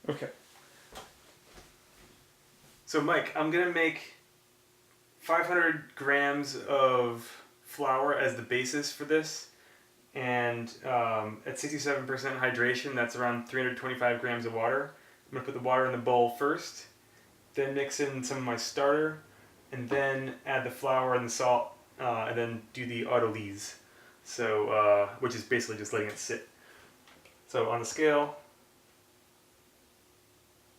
Okay. So Mike, I'm gonna make 500 grams of flour as the basis for this, and at 67% hydration, that's around 325 grams of water. I'm gonna put the water in the bowl first, then mix in some of my starter, and then add the flour and the salt, and then do the autolyse. So, which is basically just letting it sit. So on the scale,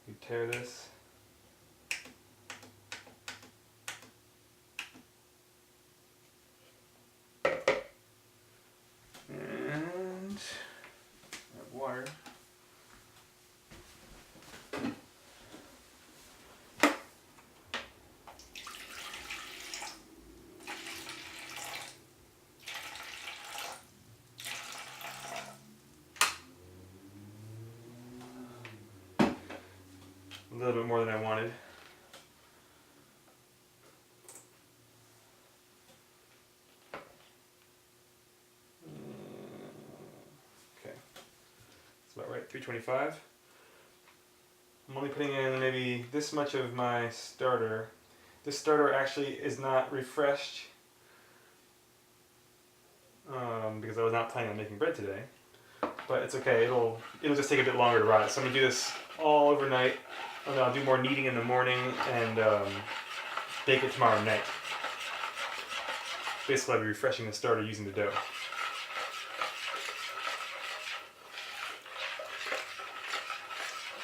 you tear this. And water. A little bit more than I wanted. Okay, that's about right, 325. I'm only putting in maybe this much of my starter. This starter actually is not refreshed because I was not planning on making bread today. But it's okay, it'll just take a bit longer to rot. So I'm going to do this all overnight, and then I'll do more kneading in the morning and bake it tomorrow night. Basically I'll be refreshing the starter using the dough.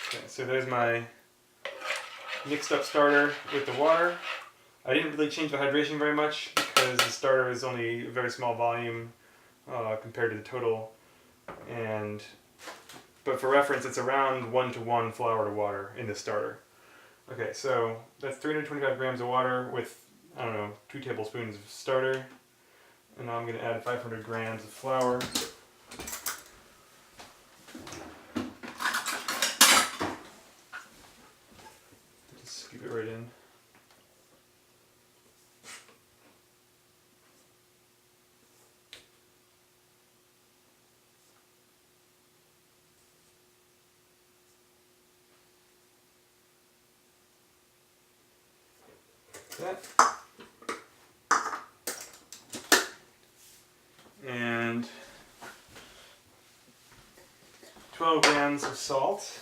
Okay, so there's my mixed up starter with the water. I didn't really change the hydration very much because the starter is only a very small volume compared to the total. But for reference, it's around 1-to-1 flour to water in the starter. Okay, so that's 325 grams of water with, I don't know, 2 tablespoons of starter. And now I'm going to add 500 grams of flour. Just scoop it right in. That. And 12 grams of salt.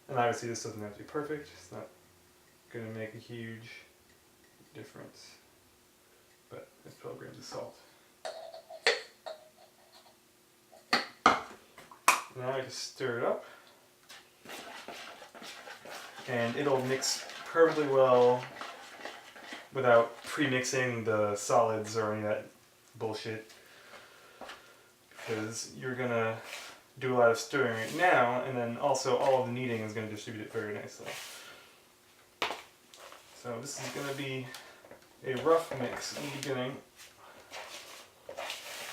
And obviously this doesn't have to be perfect. It's not going to make a huge difference. But it's 12 grams of salt. Now I just stir it up. And it'll mix perfectly well without pre-mixing the solids or any of that bullshit, because you're gonna do a lot of stirring right now, and then also all of the kneading is gonna distribute it very nicely. So this is gonna be a rough mix in the beginning,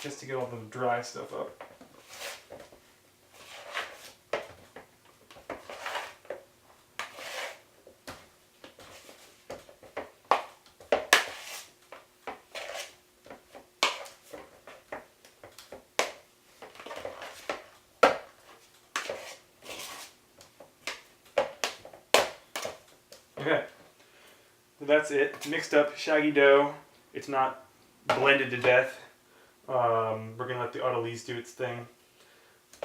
just to get all the dry stuff up. Okay, so that's it. Mixed up, shaggy dough. It's not blended to death. We're going to let the autolyse do its thing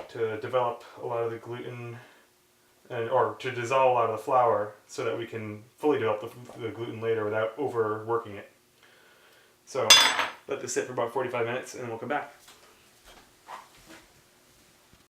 to develop a lot of the gluten, or to dissolve a lot of the flour so that we can fully develop the gluten later without overworking it. So let this sit for about 45 minutes and then we'll come back.